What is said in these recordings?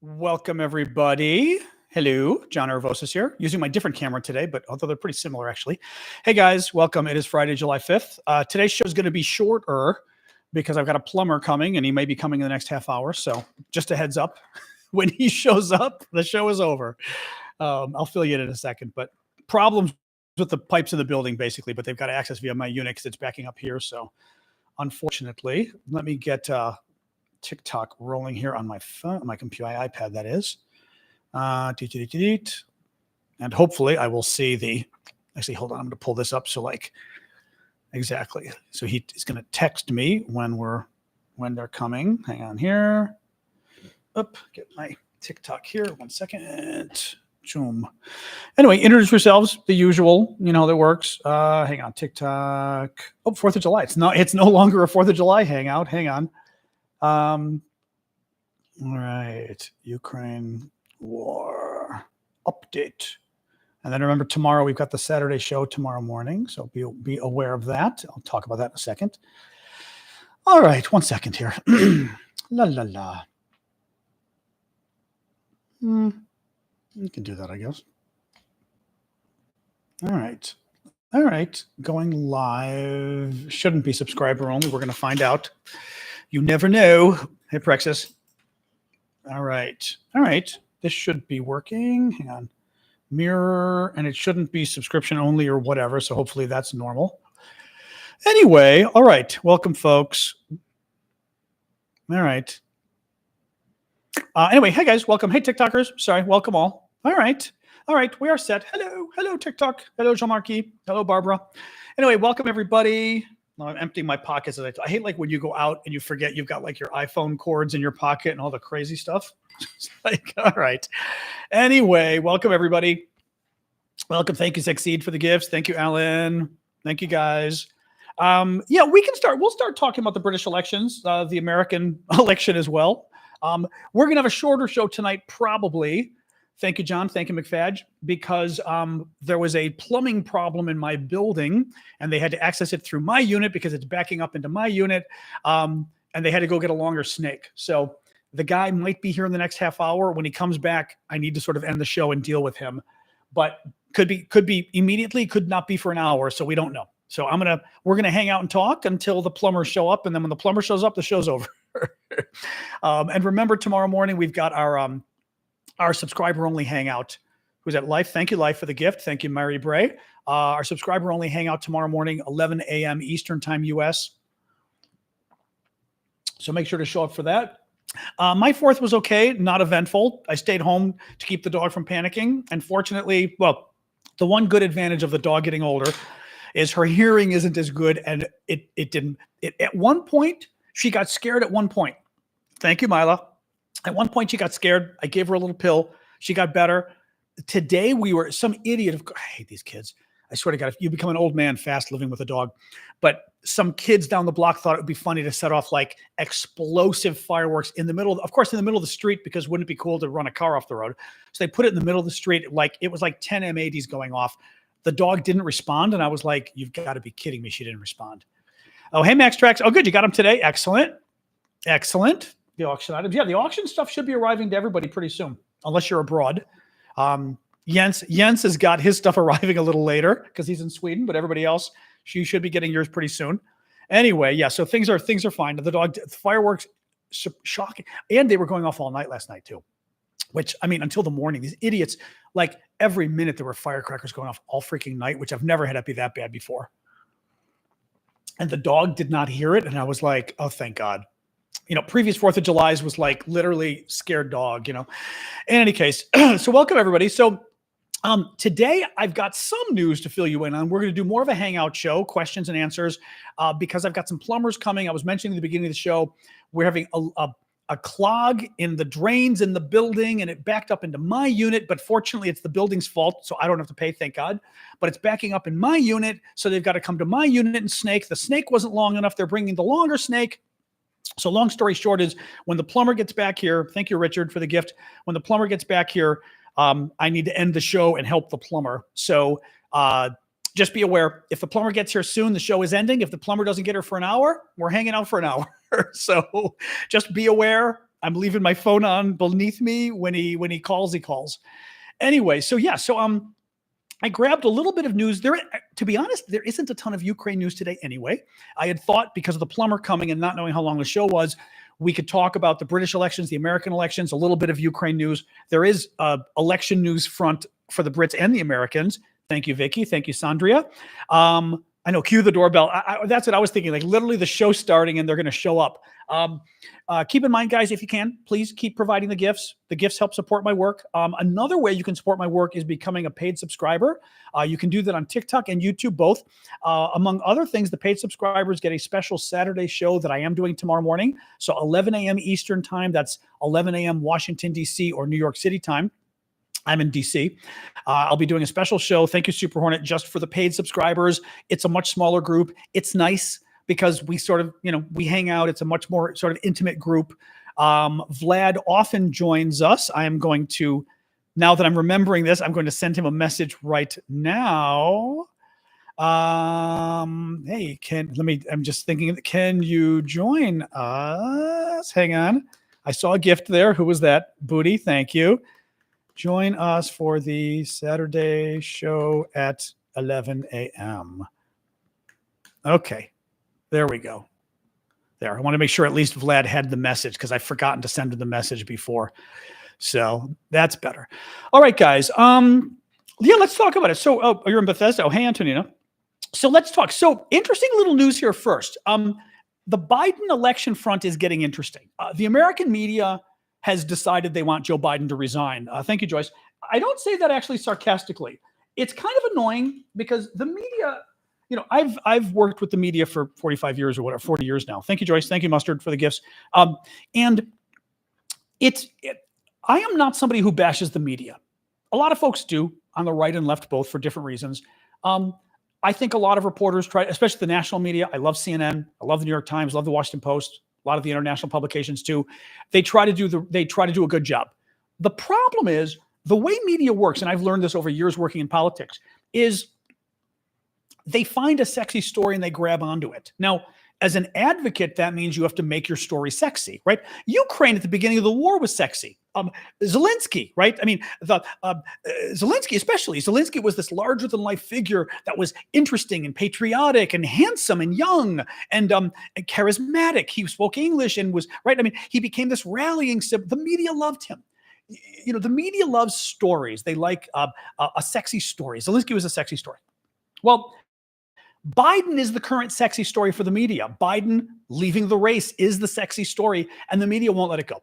Welcome, everybody. Hello, John Aravosis here, using my different camera today, but although they're pretty similar, actually. Hey, guys, welcome. It is Friday, July 5th. Today's show is going to be shorter because I've got a plumber coming, and he may be coming in the next half hour. So just a heads up, when he shows up, the show is over. I'll fill you in a second, but problems with the pipes in the building, basically, but they've got access via my unit because it's backing up here. So unfortunately, let me get TikTok rolling here on my phone, my computer, iPad, that is. And hopefully I will see the, actually, hold on, I'm going to pull this up. So exactly. So he's going to text me when they're coming. Hang on here. Get my TikTok here. 1 second. Zoom. Anyway, introduce yourselves. The usual, that works. Hang on, TikTok. 4th of July. It's no longer a 4th of July hangout. Hang on. All right. Ukraine war update. And then remember, tomorrow we've got the Saturday show tomorrow morning. So be aware of that. I'll talk about that in a second. All right. 1 second here. La, la, la. You can do that, I guess. All right. All right. Going live. Shouldn't be subscriber only. We're going to find out. You never know. Hey, Prexis. All right. All right. This should be working. Hang on. Mirror. And it shouldn't be subscription only or whatever. So hopefully that's normal. Anyway. All right. Welcome, folks. All right. Anyway. Hey, guys. Welcome. Hey, TikTokers. Sorry. Welcome all. All right. All right. We are set. Hello. Hello, TikTok. Hello, Jean-Marc. Hello, Barbara. Anyway, welcome, everybody. I'm emptying my pockets. I hate when you go out and you forget you've got your iPhone cords in your pocket and all the crazy stuff. All right. Anyway, welcome everybody. Welcome. Thank you, Succeed, for the gifts. Thank you, Alan. Thank you, guys. Yeah, we can start. We'll start talking about the British elections, the American election as well. We're going to have a shorter show tonight, probably. Thank you, John. Thank you, McFadge, because there was a plumbing problem in my building, and they had to access it through my unit because it's backing up into my unit, and they had to go get a longer snake. So the guy might be here in the next half hour. When he comes back, I need to sort of end the show and deal with him. But could be immediately, could not be for an hour, so we don't know. So we're gonna hang out and talk until the plumbers show up, and then when the plumber shows up, the show's over. And remember, tomorrow morning we've got our subscriber-only hangout. Who's at Life? Thank you, Life, for the gift. Thank you, Mary Bray. Our subscriber-only hangout tomorrow morning, 11 a.m. Eastern Time, U.S. So make sure to show up for that. My 4th was okay, not eventful. I stayed home to keep the dog from panicking. And fortunately, well, the one good advantage of the dog getting older is her hearing isn't as good. And it at one point, she got scared at one point. Thank you, Mila. At one point, she got scared. I gave her a little pill. She got better. Today, some idiot. I hate these kids. I swear to God, if you become an old man fast living with a dog. But some kids down the block thought it would be funny to set off explosive fireworks in the middle of the street, because wouldn't it be cool to run a car off the road? So they put it in the middle of the street. It was 10 M80s going off. The dog didn't respond. And I was like, you've got to be kidding me. She didn't respond. Oh, hey, Max Trax. Oh, good. You got him today. Excellent. Excellent. The auction items. Yeah, the auction stuff should be arriving to everybody pretty soon, unless you're abroad. Jens has got his stuff arriving a little later because he's in Sweden, but everybody else, you should be getting yours pretty soon. Anyway, yeah, so things are fine. The fireworks, shocking. And they were going off all night last night too, which, until the morning. These idiots, every minute there were firecrackers going off all freaking night, which I've never had it be that bad before. And the dog did not hear it. And I was like, oh, thank God. Previous 4th of July's was literally scared dog, In any case, so welcome everybody. So today I've got some news to fill you in on. We're going to do more of a hangout show, questions and answers, because I've got some plumbers coming. I was mentioning at the beginning of the show, we're having a clog in the drains in the building, and it backed up into my unit, but fortunately it's the building's fault, so I don't have to pay, thank God. But it's backing up in my unit, so they've got to come to my unit and snake. The snake wasn't long enough. They're bringing the longer snake. So long story short is, when the plumber gets back here, thank you, Richard, for the gift. When the plumber gets back here, I need to end the show and help the plumber. So just be aware, if the plumber gets here soon, the show is ending. If the plumber doesn't get here for an hour, we're hanging out for an hour. So just be aware. I'm leaving my phone on beneath me when he calls, he calls. Anyway, so yeah, so I grabbed a little bit of news. To be honest, there isn't a ton of Ukraine news today anyway. I had thought because of the plumber coming and not knowing how long the show was, we could talk about the British elections, the American elections, a little bit of Ukraine news. There is election news front for the Brits and the Americans. Thank you, Vicky. Thank you, Sandria. I know, cue the doorbell. That's what I was thinking, like literally the show starting and they're going to show up. Keep in mind, guys, if you can, please keep providing the gifts. The gifts help support my work. Another way you can support my work is becoming a paid subscriber. You can do that on TikTok and YouTube, both. Among other things, the paid subscribers get a special Saturday show that I am doing tomorrow morning. So 11 a.m. Eastern time, that's 11 a.m. Washington, D.C. or New York City time. I'm in DC. I'll be doing a special show. Thank you, Super Hornet, just for the paid subscribers. It's a much smaller group. It's nice because we sort of, we hang out. It's a much more sort of intimate group. Vlad often joins us. I am going to, now that I'm remembering this, I'm going to send him a message right now. Hey, I'm just thinking, can you join us? Hang on. I saw a gift there. Who was that? Booty. Thank you. Join us for the Saturday show at 11 a.m. Okay, there we go. There, I want to make sure at least Vlad had the message because I've forgotten to send him the message before. So that's better. All right, guys. Yeah, let's talk about it. So, you're in Bethesda. Oh, hey, Antonina. So let's talk. So interesting little news here first. The Biden election front is getting interesting. The American media has decided they want Joe Biden to resign. Thank you, Joyce. I don't say that actually sarcastically. It's kind of annoying because the media, I've worked with the media for 45 years or whatever, 40 years now. Thank you, Joyce. Thank you, Mustard, for the gifts. And I am not somebody who bashes the media. A lot of folks do, on the right and left both, for different reasons. I think a lot of reporters try, especially the national media. I love CNN. I love the New York Times. Love the Washington Post. A lot of the international publications too. They try to do a good job. The problem is the way media works, and I've learned this over years working in politics, is they find a sexy story and they grab onto it. Now, as an advocate, that means you have to make your story sexy, right? Ukraine at the beginning of the war was sexy. Zelensky, right? I mean, Zelensky especially. Zelensky was this larger-than-life figure that was interesting and patriotic and handsome and young and charismatic. He spoke English and was, right? I mean, he became this rallying symbol. The media loved him. The media loves stories. They like a sexy story. Zelensky was a sexy story. Well, Biden is the current sexy story for the media. Biden leaving the race is the sexy story, and the media won't let it go.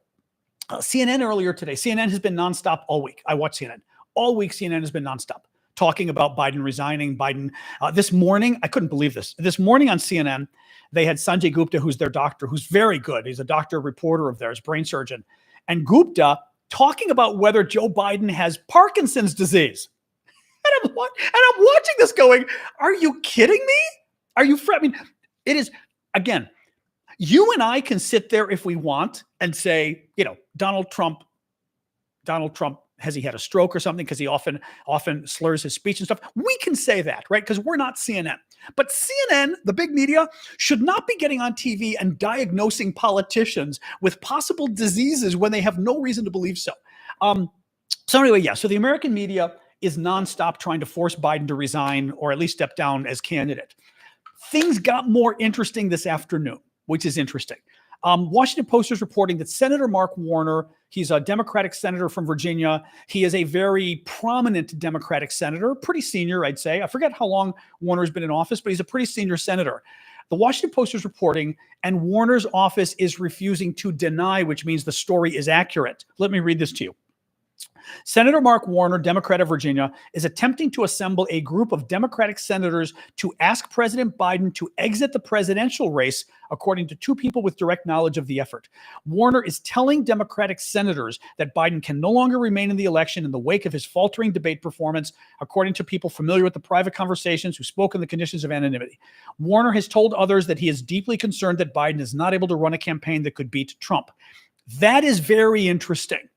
CNN earlier today, CNN has been nonstop all week. I watch CNN. All week, CNN has been nonstop talking about Biden resigning. Biden, this morning, I couldn't believe this. This morning on CNN, they had Sanjay Gupta, who's their doctor, who's very good. He's a doctor, reporter of theirs, brain surgeon. And Gupta talking about whether Joe Biden has Parkinson's disease. And I'm watching this going, are you kidding me? I mean, it is, again, you and I can sit there if we want and say, Donald Trump, has he had a stroke or something? Because he often slurs his speech and stuff. We can say that, right? Because we're not CNN. But CNN, the big media, should not be getting on TV and diagnosing politicians with possible diseases when they have no reason to believe so. So anyway, yeah, so the American media is nonstop trying to force Biden to resign or at least step down as candidate. Things got more interesting this afternoon, which is interesting. Washington Post is reporting that Senator Mark Warner, he's a Democratic senator from Virginia. He is a very prominent Democratic senator, pretty senior, I'd say. I forget how long Warner's been in office, but he's a pretty senior senator. The Washington Post is reporting, and Warner's office is refusing to deny, which means the story is accurate. Let me read this to you. Senator Mark Warner, Democrat of Virginia, is attempting to assemble a group of Democratic senators to ask President Biden to exit the presidential race, according to two people with direct knowledge of the effort. Warner is telling Democratic senators that Biden can no longer remain in the election in the wake of his faltering debate performance, according to people familiar with the private conversations who spoke in the conditions of anonymity. Warner has told others that he is deeply concerned that Biden is not able to run a campaign that could beat Trump. That is very interesting.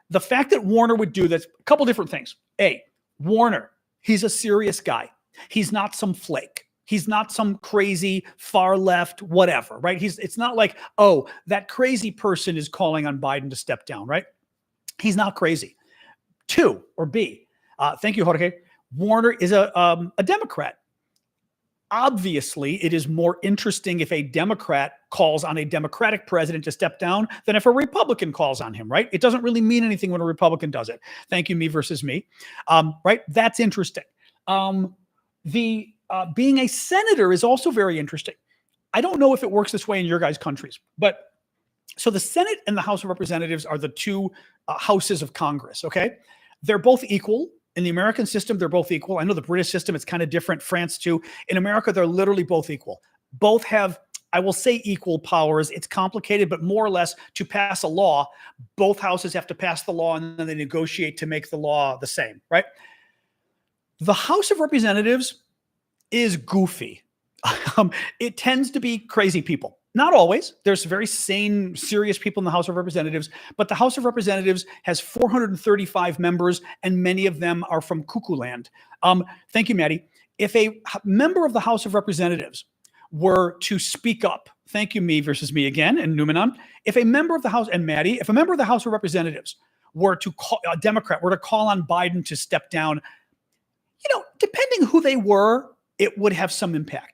The fact that Warner would do this, a couple different things. A, Warner, he's a serious guy. He's not some flake. He's not some crazy far left, whatever, right? It's not like, oh, that crazy person is calling on Biden to step down, right? He's not crazy. Two, or B, thank you, Jorge. Warner is a Democrat. Obviously, it is more interesting if a Democrat calls on a Democratic president to step down than if a Republican calls on him, right? It doesn't really mean anything when a Republican does it. Thank you, me versus me, right? That's interesting. Being a senator is also very interesting. I don't know if it works this way in your guys' countries, but so the Senate and the House of Representatives are the two houses of Congress, okay? They're both equal. In the American system, they're both equal. I know the British system, it's kind of different. France too. In America, they're literally both equal. Both have, I will say, equal powers. It's complicated, but more or less to pass a law, both houses have to pass the law and then they negotiate to make the law the same, right? The House of Representatives is goofy. It tends to be crazy people. Not always. There's very sane, serious people in the House of Representatives, but the House of Representatives has 435 members, and many of them are from Cuckoo Land. Thank you, Maddie. If a member of the House of Representatives were to speak up, thank you, me versus me again, and Numenon. If a member of the House, and Maddie, if a member of the House of Representatives were to call, a Democrat were to call on Biden to step down, depending who they were, it would have some impact.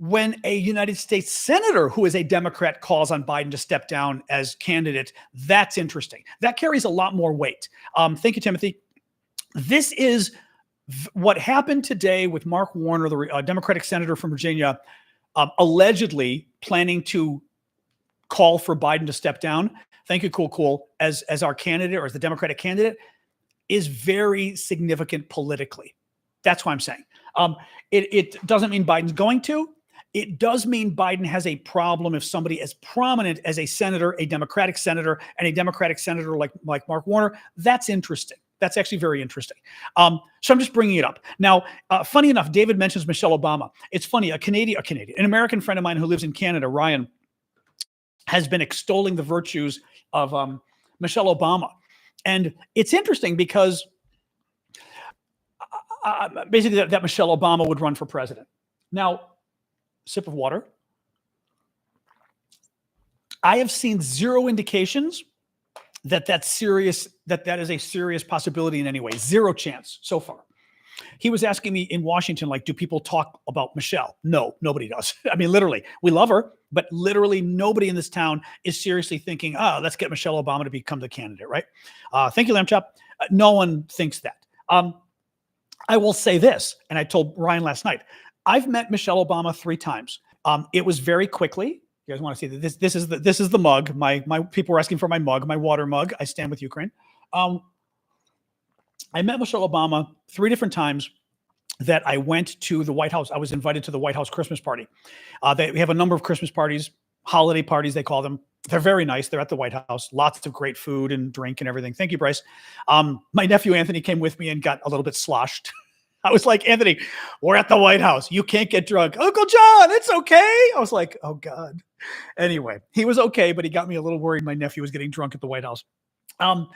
When a United States senator who is a Democrat calls on Biden to step down as candidate, that's interesting. That carries a lot more weight. Thank you, Timothy. This is what happened today with Mark Warner, the Democratic senator from Virginia, allegedly planning to call for Biden to step down. Thank you, Cool, as our candidate or as the Democratic candidate, is very significant politically. That's what I'm saying. It doesn't mean Biden's going to. It does mean Biden has a problem if somebody as prominent as a senator, a Democratic senator, and a Democratic senator like Mark Warner. That's interesting. That's actually very interesting. So I'm just bringing it up. Now, funny enough, David mentions Michelle Obama. It's funny, an American friend of mine who lives in Canada, Ryan, has been extolling the virtues of Michelle Obama. And it's interesting because basically that Michelle Obama would run for president. Now, sip of water. I have seen zero indications that that is a serious possibility in any way. Zero chance so far. He was asking me in Washington, like, do people talk about Michelle? No, nobody does. I mean, literally, we love her, but literally nobody in this town is seriously thinking, let's get Michelle Obama to become the candidate, right? Thank you, Lamb Chop. No one thinks that. I will say this, and I told Ryan last night, I've met Michelle Obama 3 times. It was very quickly. You guys want to see that? This is the mug. My people were asking for my mug, my water mug. I stand with Ukraine. I met Michelle Obama 3 different times that I went to the White House. I was invited to the White House Christmas party. We have a number of Christmas parties, holiday parties, they call them. They're very nice. They're at the White House. Lots of great food and drink and everything. Thank you, Bryce. My nephew Anthony came with me and got a little bit sloshed. I was like, Anthony, we're at the White House. You can't get drunk. Uncle John, it's okay. I was like, oh, God. Anyway, he was okay, but he got me a little worried my nephew was getting drunk at the White House. You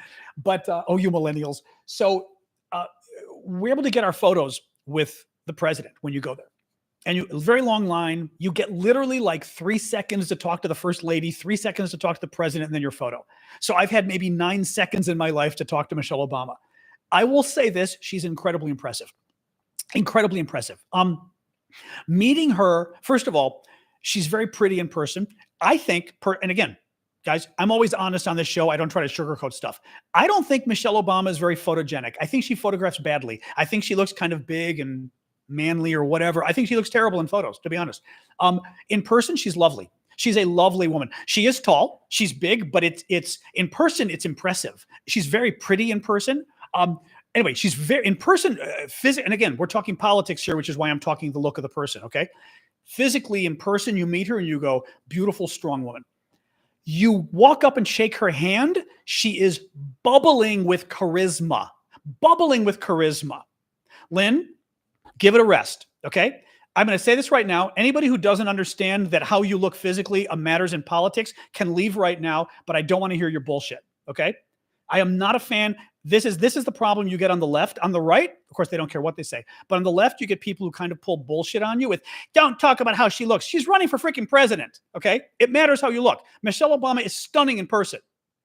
millennials. So we're able to get our photos with the president when you go there. And very long line. You get literally like 3 seconds to talk to the first lady, 3 seconds to talk to the president, and then your photo. So I've had maybe 9 seconds in my life to talk to Michelle Obama. I will say this, she's incredibly impressive. Incredibly impressive. Meeting her, first of all, she's very pretty in person. I think, and again, guys, I'm always honest on this show. I don't try to sugarcoat stuff. I don't think Michelle Obama is very photogenic. I think she photographs badly. I think she looks kind of big and manly or whatever. I think she looks terrible in photos, to be honest. In person, she's lovely. She's a lovely woman. She is tall. She's big, but it's in person, it's impressive. She's very pretty in person. Anyway, she's very in person, and again, we're talking politics here, which is why I'm talking the look of the person, okay? Physically, in person, you meet her and you go, beautiful, strong woman. You walk up and shake her hand, she is bubbling with charisma. Bubbling with charisma. Lynn, give it a rest, okay? I'm going to say this right now. Anybody who doesn't understand that how you look physically matters in politics can leave right now, but I don't want to hear your bullshit, okay? I am not a fan. This is the problem you get on the left. On the right, Of course, they don't care what they say. But on the left, you get people who kind of pull bullshit on you with, don't talk about how she looks. She's running for freaking president, okay? It matters how you look. Michelle Obama is stunning in person.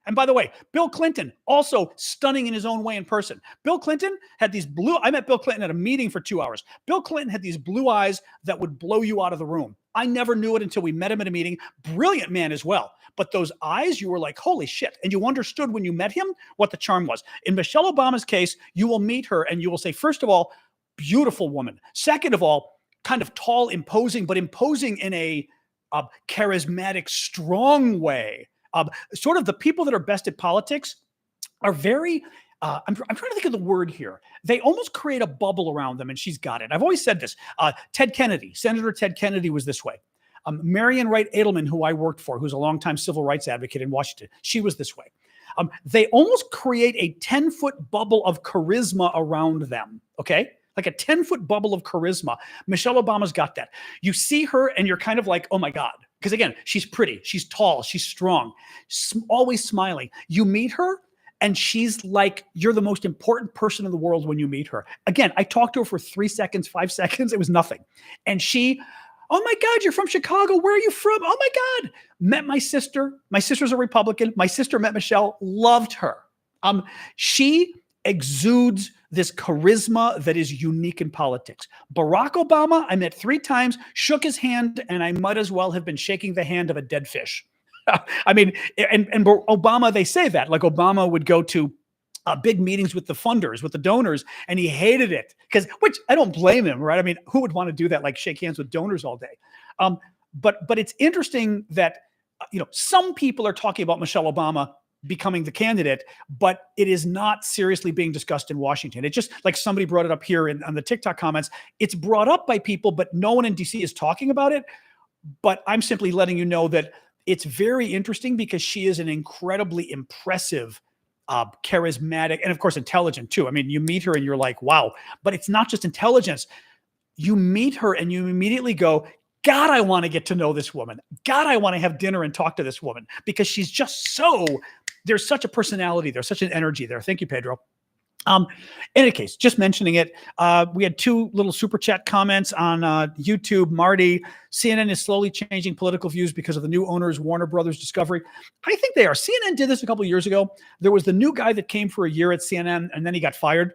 And by the way, Bill Clinton, also stunning in his own way in person. Bill Clinton had these I met Bill Clinton at a meeting for 2 hours. Bill Clinton had these blue eyes that would blow you out of the room. I never knew it until we met him at a meeting. Brilliant man as well. But those eyes, you were like, holy shit. And you understood when you met him what the charm was. In Michelle Obama's case, you will meet her and you will say, first of all, beautiful woman. Second of all, kind of tall, imposing, but imposing in a charismatic, strong way. Sort of the people that are best at politics are very, I'm trying to think of the word here. They almost create a bubble around them, and she's got it. I've always said this. Ted Kennedy, Senator Ted Kennedy was this way. Marion Wright Edelman, who I worked for, who's a longtime civil rights advocate in Washington, she was this way. They almost create a 10-foot bubble of charisma around them, okay? Like a 10-foot bubble of charisma. Michelle Obama's got that. You see her, and you're kind of like, oh my God. Because again, she's pretty, she's tall, she's strong, always smiling. You meet her, and she's like, you're the most important person in the world when you meet her. Again, I talked to her for 3 seconds, 5 seconds. It was nothing. And she, oh my God, you're from Chicago. Where are you from? Oh my God. Met my sister. My sister's a Republican. My sister met Michelle, loved her. She exudes this charisma that is unique in politics. Barack Obama, I met 3 times, shook his hand, and I might as well have been shaking the hand of a dead fish. I mean, and Obama, they say that, like Obama would go to big meetings with the funders, with the donors, and he hated it which I don't blame him, right? I mean, who would want to do that? Like shake hands with donors all day. But it's interesting that, some people are talking about Michelle Obama becoming the candidate, but it is not seriously being discussed in Washington. It's just like somebody brought it up here on the TikTok comments. It's brought up by people, but no one in DC is talking about it. But I'm simply letting you know that it's very interesting because she is an incredibly impressive, charismatic, and of course, intelligent too. I mean, you meet her and you're like, wow, but it's not just intelligence. You meet her and you immediately go, God, I want to get to know this woman. God, I want to have dinner and talk to this woman because she's just there's such a personality. There's such an energy there. Thank you, Pedro. In any case, just mentioning it, we had 2 little super chat comments on YouTube. Marty, CNN is slowly changing political views because of the new owners, Warner Brothers Discovery. I think they are. CNN did this a couple of years ago. There was the new guy that came for a year at CNN, and then he got fired.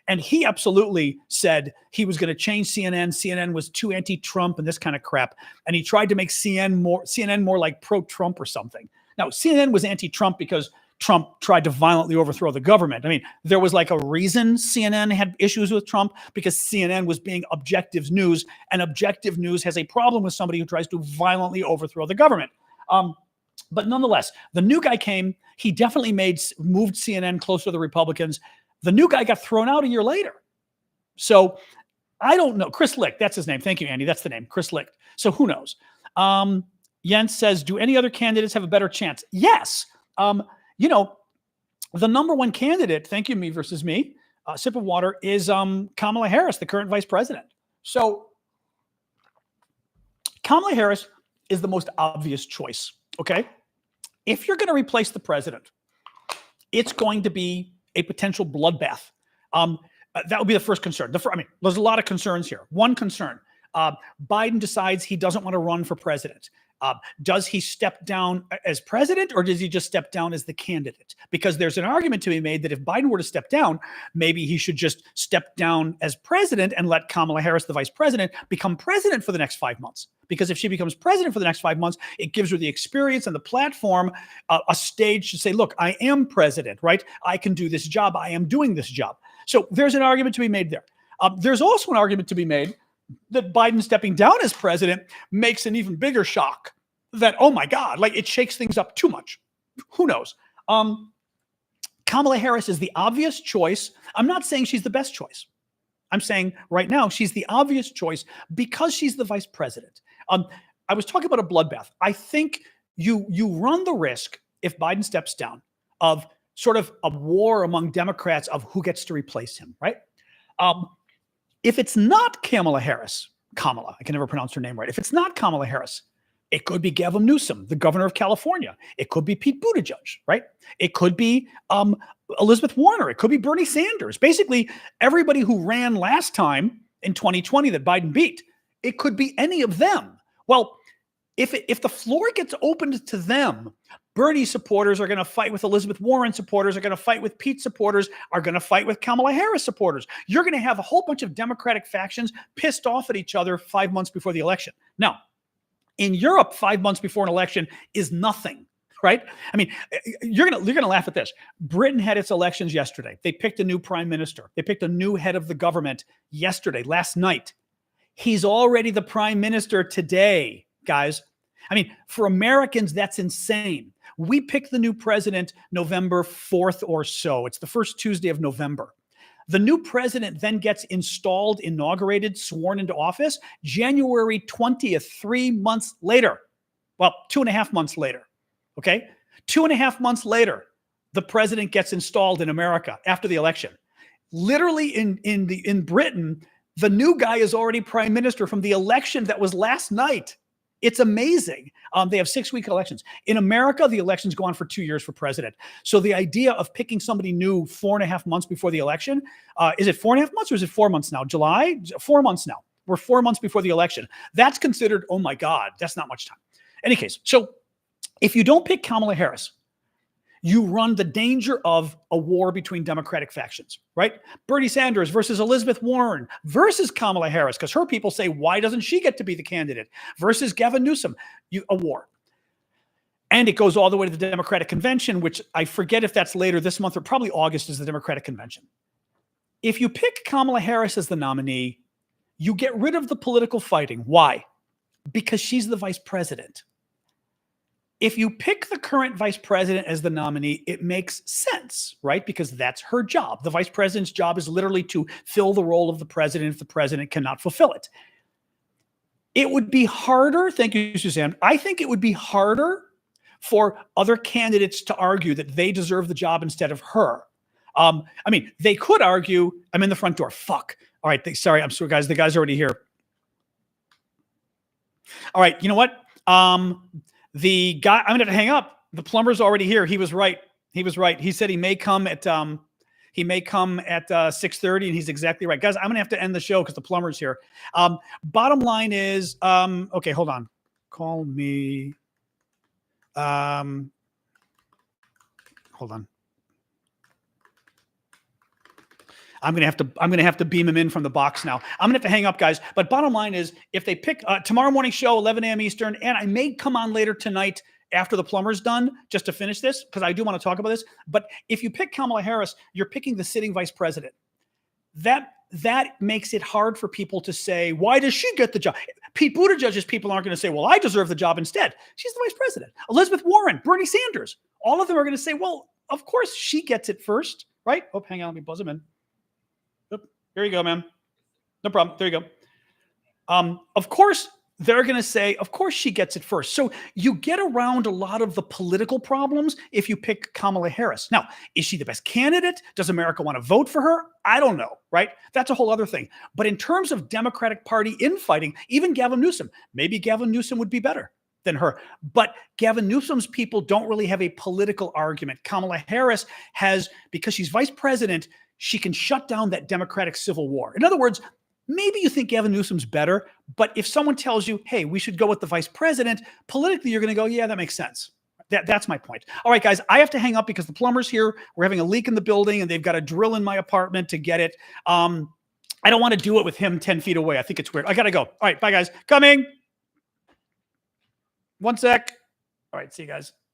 And he absolutely said he was going to change CNN. CNN was too anti-Trump and this kind of crap. And he tried to make CNN more like pro-Trump or something. Now, CNN was anti-Trump because Trump tried to violently overthrow the government. I mean, there was like a reason CNN had issues with Trump because CNN was being objective news, and objective news has a problem with somebody who tries to violently overthrow the government. But nonetheless, the new guy came. He definitely moved CNN closer to the Republicans. The new guy got thrown out a year later. So I don't know. Chris Licht, that's his name. Thank you, Andy. That's the name, Chris Licht. So who knows? Jens says, do any other candidates have a better chance? Yes. The number one candidate, thank you, me versus me, sip of water, is Kamala Harris, the current vice president. So Kamala Harris is the most obvious choice, okay? If you're going to replace the president, it's going to be a potential bloodbath. That would be the first concern. There's a lot of concerns here. One concern, Biden decides he doesn't want to run for president. Does he step down as president or does he just step down as the candidate? Because there's an argument to be made that if Biden were to step down, maybe he should just step down as president and let Kamala Harris, the vice president, become president for the next 5 months. Because if she becomes president for the next 5 months, it gives her the experience and the platform, a stage to say, look, I am president, right? I can do this job. I am doing this job. So there's an argument to be made there. There's also an argument to be made that Biden stepping down as president makes an even bigger shock that, oh my God, like it shakes things up too much. Who knows? Kamala Harris is the obvious choice. I'm not saying she's the best choice. I'm saying right now she's the obvious choice because she's the vice president. I was talking about a bloodbath. I think you run the risk if Biden steps down of sort of a war among Democrats of who gets to replace him, right? If it's not Kamala, I can never pronounce her name right. If it's not Kamala Harris, it could be Gavin Newsom, the governor of California. It could be Pete Buttigieg, right? It could be Elizabeth Warren, it could be Bernie Sanders. Basically, everybody who ran last time in 2020 that Biden beat, it could be any of them. Well, if the floor gets opened to them, Bernie supporters are going to fight with Elizabeth Warren supporters, are going to fight with Pete supporters, are going to fight with Kamala Harris supporters. You're going to have a whole bunch of Democratic factions pissed off at each other 5 months before the election. Now, in Europe, 5 months before an election is nothing, right? I mean, you're gonna laugh at this. Britain had its elections yesterday. They picked a new prime minister. They picked a new head of the government yesterday, last night. He's already the prime minister today, guys. I mean, for Americans, that's insane. We pick the new president November 4th or so. It's the first Tuesday of November. The new president then gets installed, inaugurated, sworn into office January 20th, 3 months later. Well, 2.5 months later. Okay? 2.5 months later, the president gets installed in America after the election. Literally in Britain, the new guy is already prime minister from the election that was last night. It's amazing. They have 6-week elections. In America, the elections go on for 2 years for president. So the idea of picking somebody new 4.5 months before the election, is it 4.5 months or is it 4 months now? July? 4 months now. We're 4 months before the election. That's considered, oh my God, that's not much time. Any case, so if you don't pick Kamala Harris, you run the danger of a war between Democratic factions, right? Bernie Sanders versus Elizabeth Warren versus Kamala Harris, because her people say, why doesn't she get to be the candidate? Versus Gavin Newsom, a war. And it goes all the way to the Democratic convention, which I forget if that's later this month or probably August is the Democratic convention. If you pick Kamala Harris as the nominee, you get rid of the political fighting. Why? Because she's the vice president. If you pick the current vice president as the nominee, it makes sense, right? Because that's her job. The vice president's job is literally to fill the role of the president if the president cannot fulfill it. It would be harder, thank you, Suzanne. I think it would be harder for other candidates to argue that they deserve the job instead of her. I mean, they could argue, I'm in the front door, fuck. All right, sorry, I'm sorry, guys, the guy's already here. All right, you know what? The guy, I'm going to hang up. The plumber's already here. He was right. He was right. He said he may come at 6:30, and he's exactly right. Guys, I'm going to have to end the show because the plumber's here. Bottom line is, okay, hold on. Call me. Hold on. I'm gonna have to beam him in from the box now. I'm gonna have to hang up, guys. But bottom line is, if they pick tomorrow morning show, 11 a.m. Eastern, and I may come on later tonight after the plumber's done just to finish this because I do want to talk about this. But if you pick Kamala Harris, you're picking the sitting vice president. That makes it hard for people to say, why does she get the job? Pete Buttigieg's people aren't going to say, well, I deserve the job instead. She's the vice president. Elizabeth Warren, Bernie Sanders, all of them are going to say, well, of course she gets it first, right? Oh, hang on, let me buzz him in. Here you go, man. No problem. There you go. Of course, they're going to say, of course she gets it first. So you get around a lot of the political problems if you pick Kamala Harris. Now, is she the best candidate? Does America want to vote for her? I don't know, right? That's a whole other thing. But in terms of Democratic Party infighting, even Gavin Newsom, maybe Gavin Newsom would be better than her. But Gavin Newsom's people don't really have a political argument. Kamala Harris has, because she's vice president, she can shut down that Democratic civil war. In other words, maybe you think Gavin Newsom's better, but if someone tells you, hey, we should go with the vice president, politically, you're going to go, yeah, that makes sense. That's my point. All right, guys, I have to hang up because the plumber's here. We're having a leak in the building, and they've got a drill in my apartment to get it. I don't want to do it with him 10 feet away. I think it's weird. I got to go. All right, bye, guys. Coming. 1 sec. All right, see you guys.